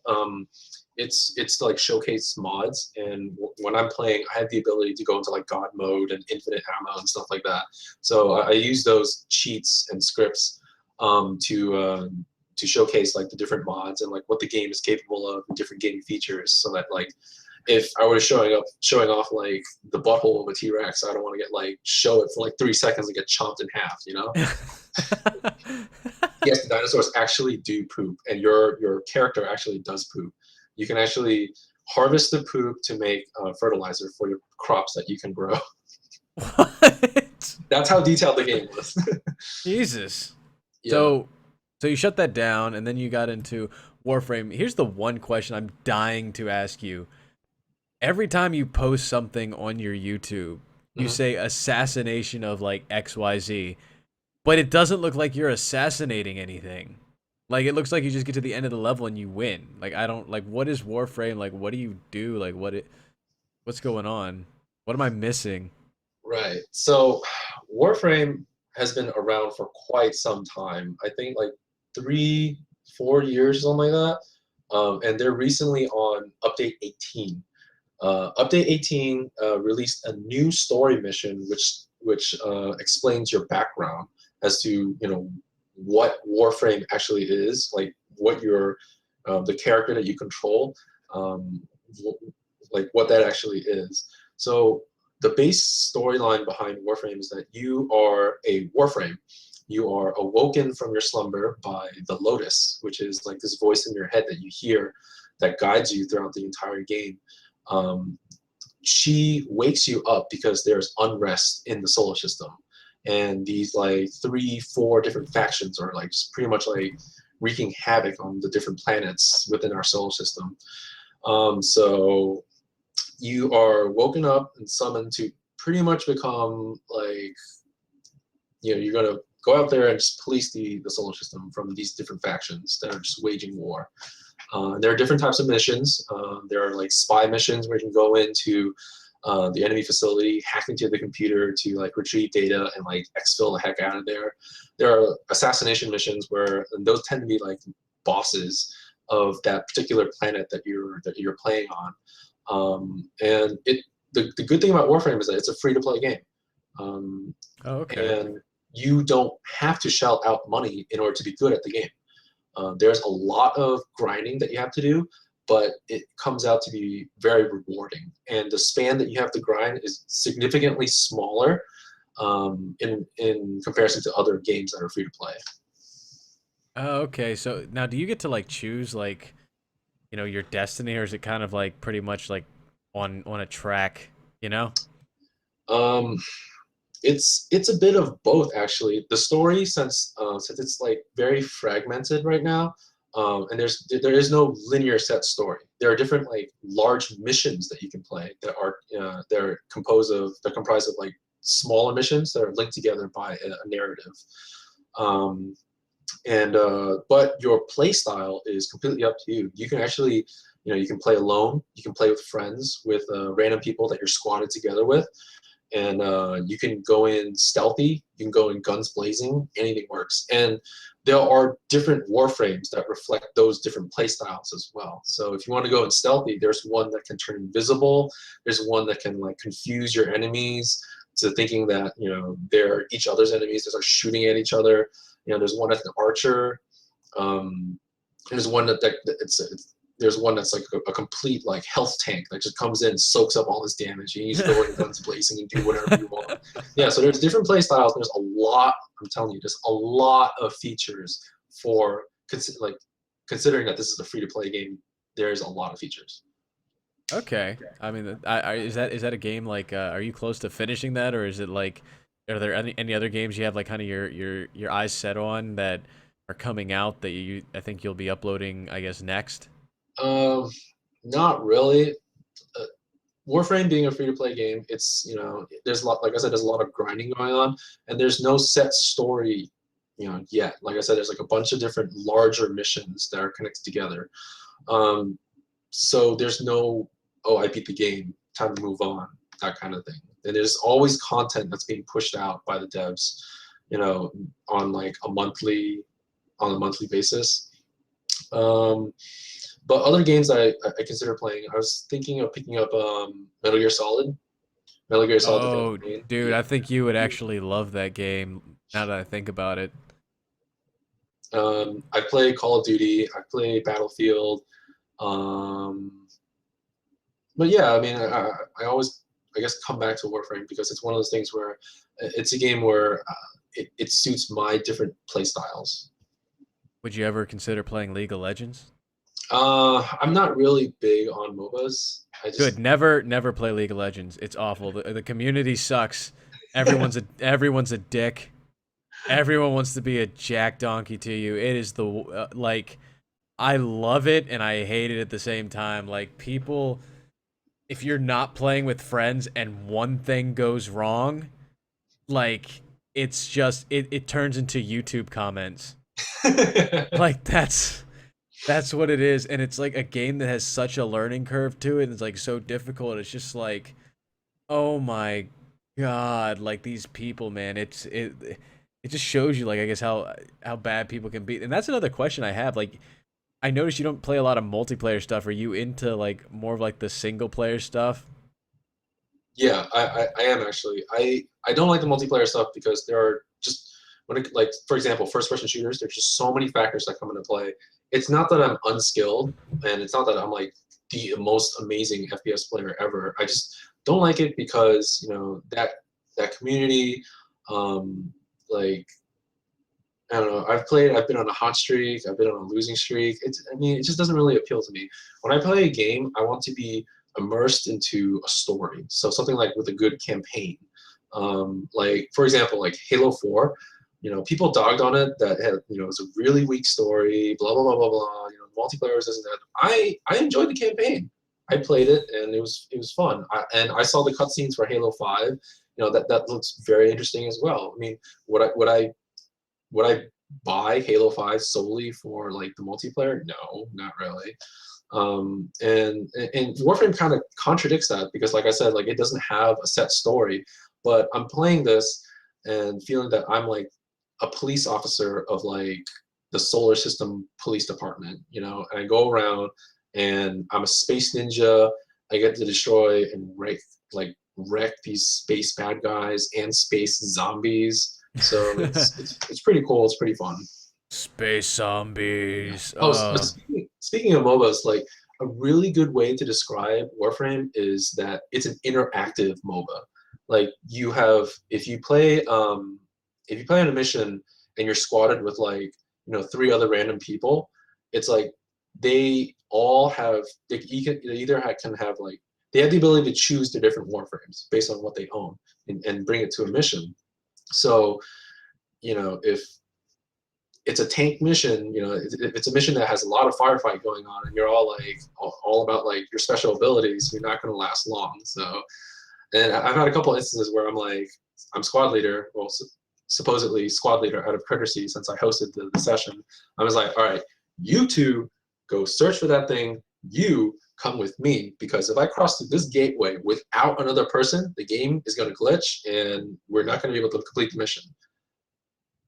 A: It's to like showcase mods, and when I'm playing, I have the ability to go into like God mode and infinite ammo and stuff like that. So I use those cheats and scripts to showcase like the different mods and like what the game is capable of and different game features, so that like if I was showing off like the butthole of a T-Rex, I don't want to get like show it for like 3 seconds and get chomped in half, Yes, the dinosaurs actually do poop, and your character actually does poop. You can actually harvest the poop to make fertilizer for your crops that you can grow.
B: What?
A: That's how detailed the game was.
B: Jesus.
A: Yeah.
B: So, so you shut that down, and then you got into Warframe. Here's the one question I'm dying to ask you. Every time you post something on your YouTube, you
A: Mhm.
B: say assassination of like XYZ, but it doesn't look like you're assassinating anything. Like it looks like you just get to the end of the level and you win. Like I don't like what is Warframe? Like what do you do? Like what's going on? What am I missing?
A: Right. So Warframe has been around for quite some time. I think like 3, 4 years, something like that. And they're recently on update 18. Update 18 released a new story mission, which explains your background as to what Warframe actually is, like what your the character that you control, um, like what that actually is. So the base storyline behind Warframe is that you are a Warframe. You are awoken from your slumber by the Lotus, which is like this voice in your head that you hear that guides you throughout the entire game. Um, she wakes you up because there's unrest in the solar system, and these like 3, 4 different factions are like just pretty much like wreaking havoc on the different planets within our solar system. So you are woken up and summoned to pretty much become like you're gonna go out there and just police the solar system from these different factions that are just waging war. There are different types of missions. There are like spy missions where you can go into the enemy facility, hack into the computer to like retrieve data and like exfil the heck out of there. There are assassination missions where and those tend to be like bosses of that particular planet that you're playing on. And the good thing about Warframe is that it's a free to play game,
B: Oh, okay.
A: and you don't have to shell out money in order to be good at the game. There's a lot of grinding that you have to do, but it comes out to be very rewarding. And the span that you have to grind is significantly smaller in comparison to other games that are free to play.
B: Oh, okay. So now do you get to like choose like, your destiny, or is it kind of like pretty much like on a track, you know?
A: Um, it's a bit of both actually. The story, since it's like very fragmented right now, and there is no linear set story. There are different like large missions that you can play that are they're comprised of like smaller missions that are linked together by a narrative. Um, and but your play style is completely up to you. You can actually you can play alone, you can play with friends, with random people that you're squatted together with, and you can go in stealthy, you can go in guns blazing, anything works. And there are different warframes that reflect those different play styles as well. So if you want to go in stealthy, there's one that can turn invisible, there's one that can like confuse your enemies to thinking that they're each other's enemies, they start shooting at each other. There's one that's an archer. There's one that there's one that's like a complete like health tank that just comes in, soaks up all this damage. You need to go in guns blazing and do whatever you want. Yeah, so there's different play styles. There's a lot. I'm telling you, there's a lot of features for like considering that this is a free to play game. There's a lot of features.
B: Okay. I mean, is that a game like are you close to finishing that, or is it like are there any other games you have like kind of your eyes set on that are coming out that I think you'll be uploading, I guess, next?
A: Um, Not really. Uh, Warframe being a free to play game, it's there's a lot. Like I said, there's a lot of grinding going on, and there's no set story, yet. Like I said, there's like a bunch of different larger missions that are connected together. Um, so there's no, oh, I beat the game, time to move on, that kind of thing. And there's always content that's being pushed out by the devs, you know, on like on a monthly basis. Um, but other games I consider playing, I was thinking of picking up Metal Gear Solid. Metal Gear Solid the
B: Oh,
A: Phantom Pain.
B: dude,
A: Yeah.
B: I think you would actually love that game now that I think about it.
A: I play Call of Duty. I play Battlefield. Um, but yeah, I mean, I always, I guess, come back to Warframe because it's one of those things where it's a game where it suits my different play styles.
B: Would you ever consider playing League of Legends?
A: I'm not really big on MOBAs. I
B: Good.
A: just
B: Never play League of Legends. It's awful. The community sucks. Everyone's a dick. Everyone wants to be a jack donkey to you. It is like I love it and I hate it at the same time. Like people, if you're not playing with friends and one thing goes wrong, like it's just it turns into YouTube comments. Like that's what it is, and it's like a game that has such a learning curve to it, and it's like so difficult. It's just like, oh my god, like these people, man. It just shows you, like, I guess how bad people can be. And that's another question I have. Like, I noticed you don't play a lot of multiplayer stuff. Are you into like more of like the single player stuff?
A: Yeah, I am actually. I don't like the multiplayer stuff because there are just like for example, first person shooters, there's just so many factors that come into play. It's not that I'm unskilled and it's not that I'm like the most amazing FPS player ever. I just don't like it because, that community, like I don't know. I've been on a hot streak. I've been on a losing streak. I mean, it just doesn't really appeal to me. When I play a game, I want to be immersed into a story. So something like with a good campaign. Like for example, like Halo 4. People dogged on it that had, it was a really weak story. Blah blah blah blah blah. Multiplayer is this and that. I enjoyed the campaign. I played it and it was fun. And I saw the cutscenes for Halo 5. That looks very interesting as well. I mean, would I buy Halo 5 solely for like the multiplayer? No, not really. And Warframe kind of contradicts that because, like I said, like it doesn't have a set story. But I'm playing this and feeling that I'm like a police officer of like the solar system police department, and I go around and I'm a space ninja. I get to destroy and wreck these space bad guys and space zombies. So it's pretty cool. It's pretty fun.
B: Space
A: Yeah.
B: zombies.
A: Oh, but speaking of MOBAs, like a really good way to describe Warframe is that it's an interactive MOBA. Like you have, if you play on a mission and you're squatted with like three other random people, it's like they all have they either can have like they have the ability to choose their different Warframes based on what they own and bring it to a mission. So if it's a tank mission, if it's a mission that has a lot of firefight going on and you're all like all about like your special abilities, you're not going to last long. So, and I've had a couple instances where I'm squad leader, well, supposedly squad leader out of courtesy since I hosted the session. I was like, all right, you two go search for that thing. You come with me because if I cross through this gateway without another person, the game is going to glitch and we're not going to be able to complete the mission.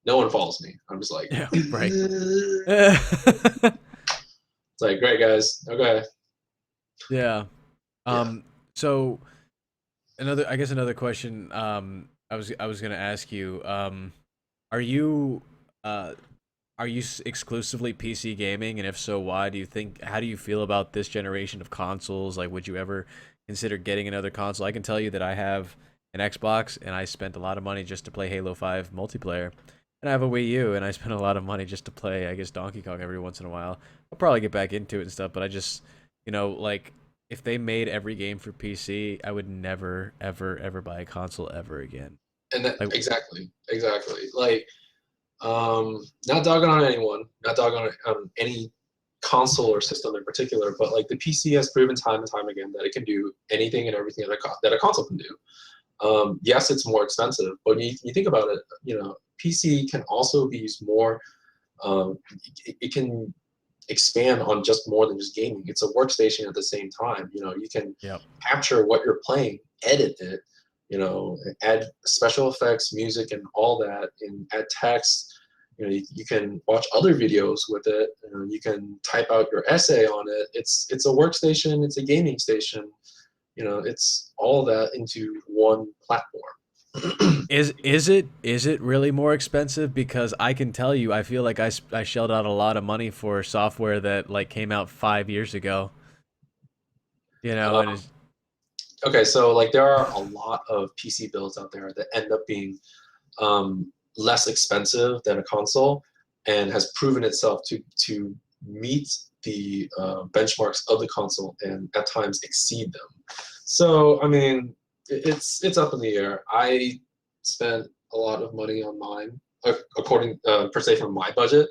A: No one follows me. I'm just like,
B: Yeah, right.
A: it's like, great guys. Okay.
B: Yeah.
A: Yeah.
B: So I guess another question I was gonna ask you, are you Are you exclusively PC gaming, and if so, why? Do you think? How do you feel about this generation of consoles? Like, would you ever consider getting another console? I can tell you that I have an Xbox, and I spent a lot of money just to play Halo 5 multiplayer, and I have a Wii U, and I spent a lot of money just to play, I guess, Donkey Kong every once in a while. I'll probably get back into it and stuff, but I just, like, if they made every game for PC, I would never, ever, ever buy a console ever again.
A: And that
B: Like,
A: exactly. Like, not dogging on anyone, not dogging on any console or system in particular, but like the PC has proven time and time again that it can do anything and everything that a console can do. Yes, it's more expensive, but you think about it, PC can also be used more. It can expand on just more than just gaming. It's a workstation at the same time. You can
B: yep.
A: capture what you're playing, edit it, add special effects, music, and all that, and add text. You can watch other videos with it. You can type out your essay on it. It's a workstation. It's a gaming station. It's all that into one platform.
B: Is it really more expensive? Because I can tell you, I feel like I shelled out a lot of money for software that like came out 5 years ago. And
A: Um,
B: it's
A: okay, so like there are a lot of PC builds out there that end up being less expensive than a console, and has proven itself to meet the benchmarks of the console and at times exceed them. So I mean, it's up in the air. I spent a lot of money on mine, according per se from my budget,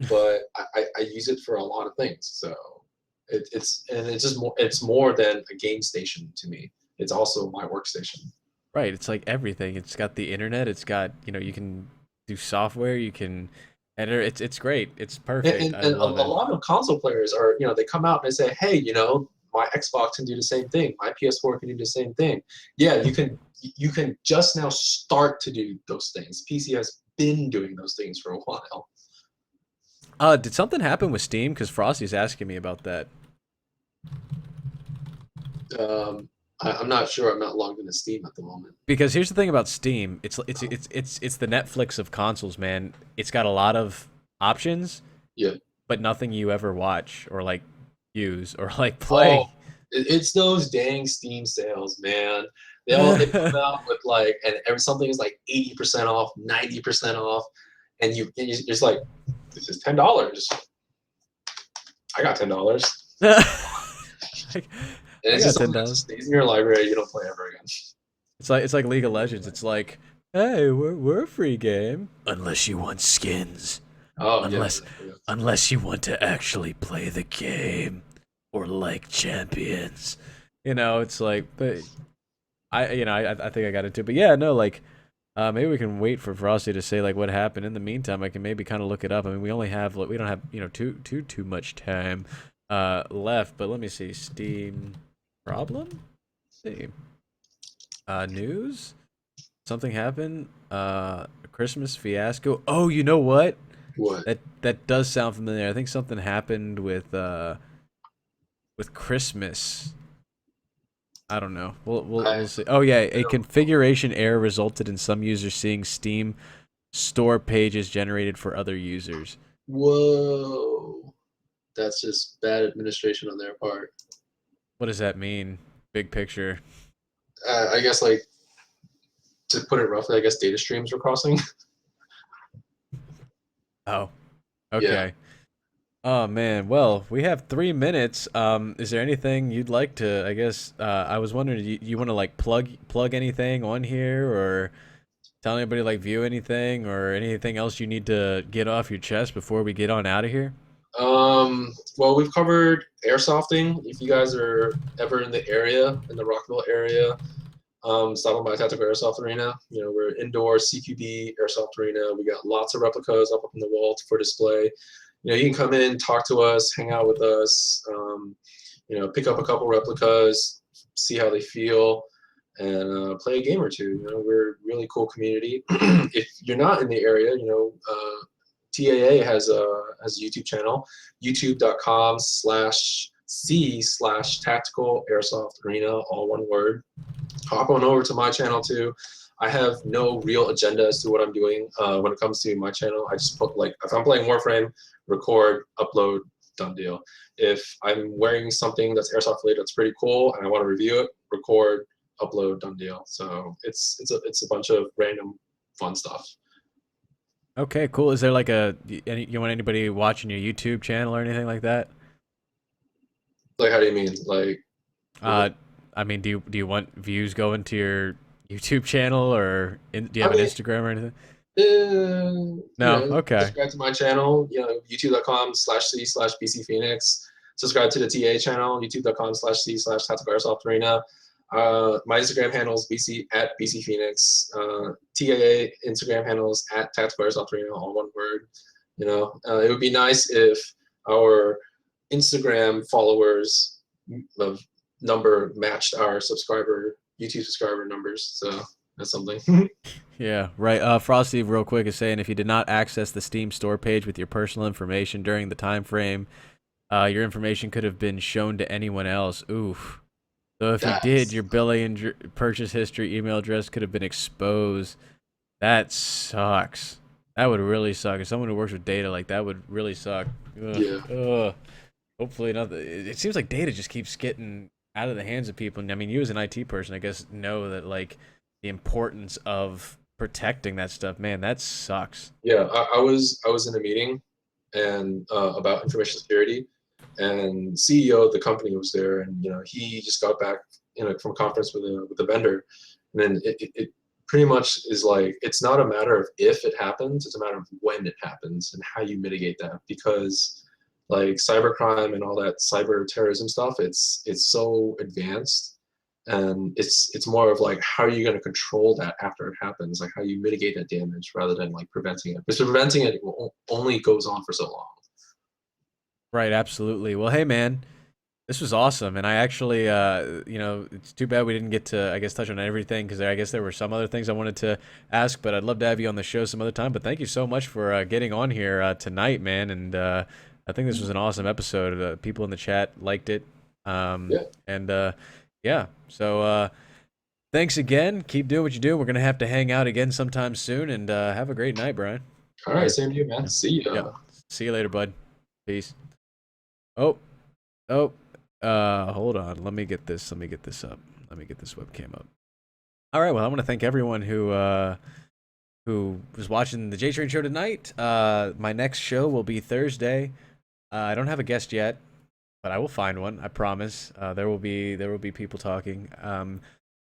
A: but I use it for a lot of things. So it's just more. It's more than a game station to me. It's also my workstation.
B: right. It's like everything. It's got the internet. It's got you can do software. You can edit. It's great. It's
A: And,
B: perfect.
A: and,
B: I
A: and a
B: love it.
A: lot of console players are, they come out and they say, hey, my Xbox can do the same thing. My PS4 can do the same thing. Yeah, you can just now start to do those things. PC has been doing those things for a while.
B: Did something happen with Steam? Because Frosty's asking me about that.
A: I'm not sure. I'm not logged into Steam at the moment.
B: Because here's the thing about Steam. It's the Netflix of consoles, man. It's got a lot of options,
A: Yeah.
B: but nothing you ever watch or like use or like
A: Oh,
B: play.
A: it's those dang Steam sales, man. They come out with like, and something is like 80% off, 90% off, and you're just like, this is $10. I got $10.
B: I
A: And it's
B: got
A: just
B: ten
A: something that just
B: dollars.
A: stays in your library. You don't play ever again.
B: It's like League of Legends. It's like, hey, we're a free game unless you want skins.
A: Oh yeah,
B: Unless
A: yeah.
B: unless you want to actually play the game or like champions. It's like, but I think I got into it. But yeah, no, like maybe we can wait for Frosty to say like what happened. In the meantime, I can maybe kind of look it up. I mean, we don't have too much time left. But let me see. Steam problem. See. News. Something happened. Christmas fiasco. Oh, you know what?
A: What?
B: That does sound familiar. I think something happened with Christmas. I don't know. We'll see. Oh yeah, a configuration error resulted in some users seeing Steam store pages generated for other users.
A: Whoa, that's just bad administration on their part.
B: What does that mean? Big picture.
A: I guess like to put it roughly, I guess data streams were crossing.
B: Oh,
A: Yeah.
B: okay. Oh man, well, we have 3 minutes. Is there anything you'd like to? I guess I was wondering, you want to like plug anything on here, or tell anybody like view anything, or anything else you need to get off your chest before we get on out of here?
A: Well, we've covered airsofting. If you guys are ever in the area, in the Rockville area, stopping by Tactical Airsoft Arena. We're indoor CQB Airsoft Arena. We got lots of replicas up on the wall for display. You can come in, talk to us, hang out with us, pick up a couple replicas, see how they feel, and play a game or two. We're a really cool community. If you're not in the area, TAA has a YouTube channel, youtube.com/C/Tactical Airsoft Arena, all one word. Hop on over to my channel too. I have no real agenda as to what I'm doing when it comes to my channel. I just put like if I'm playing Warframe, record, upload, done deal. If I'm wearing something that's airsoft related that's pretty cool and I want to review it, record, upload, done deal. So it's a bunch of random fun stuff.
B: Okay, cool. Is there like you want anybody watching your YouTube channel or anything like that?
A: Like how do you mean? Like
B: Uh, I mean, do you want views going to your YouTube channel do you
A: I
B: have an
A: mean
B: Instagram or anything? No. Okay.
A: subscribe to my channel, youtube.com/c/bcFenix. Subscribe to the TA channel, youtube.com/c/tactical airsoft arena. My Instagram handles bcFenix. TAA Instagram handles @tactical airsoft arena, all one word. It would be nice if our Instagram followers of number matched our YouTube subscriber numbers. So that's something.
B: Yeah, right. Frosty, real quick, is saying if you did not access the Steam store page with your personal information during the time frame, your information could have been shown to anyone else. Oof. So if you did,
A: That's
B: your billing and purchase history, email address could have been exposed. That sucks. That would really suck. If someone who works with data like that would really suck. Ugh.
A: yeah.
B: Ugh. Hopefully not. It seems like data just keeps getting out of the hands of people. And I mean, you as an IT person, I guess, know that like the importance of protecting that stuff. Man, that sucks.
A: Yeah, I was in a meeting and about information security, and CEO of the company was there, and he just got back from a conference with a vendor, and then it pretty much is like it's not a matter of if it happens, it's a matter of when it happens and how you mitigate that because like cybercrime and all that cyber terrorism stuff, it's so advanced and it's more of like how are you going to control that after it happens, like how you mitigate that damage rather than like preventing it, because preventing it only goes on for so long.
B: Right, absolutely. Well, hey, man, this was awesome, and I actually, it's too bad we didn't get to, I guess, touch on everything because I guess there were some other things I wanted to ask, but I'd love to have you on the show some other time. But thank you so much for getting on here tonight, man, and I think this was an awesome episode. People in the chat liked it,
A: Yeah.
B: and yeah, so thanks again. Keep doing what you do. We're gonna have to hang out again sometime soon, and have a great night, Brian.
A: All right, same to you, man. See
B: Yep.
A: ya.
B: See you later, bud. Peace. Oh, oh. Hold on. Let me get this. Let me get this up. Let me get this webcam up. All right. Well, I want to thank everyone who was watching the Jtrain Show tonight. My next show will be Thursday. I don't have a guest yet, but I will find one. I promise. There will be people talking.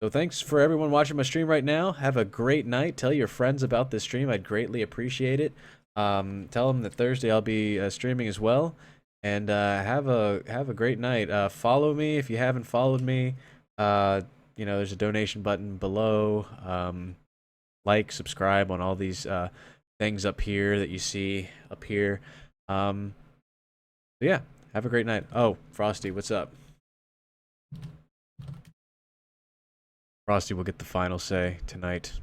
B: So thanks for everyone watching my stream right now. Have a great night. Tell your friends about this stream. I'd greatly appreciate it. Tell them that Thursday I'll be streaming as well. And have a great night. Follow me if you haven't followed me. There's a donation button below. Like, subscribe on all these things up here that you see up here. Yeah, have a great night. Oh, Frosty, what's up? Frosty will get the final say tonight.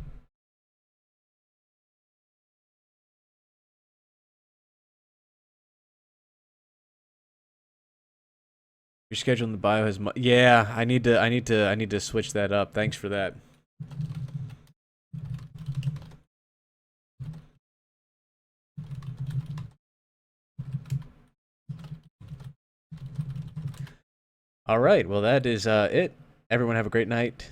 B: Your schedule in the bio has yeah, I need to switch that up. Thanks for that. All right, well that is it. Everyone have a great night.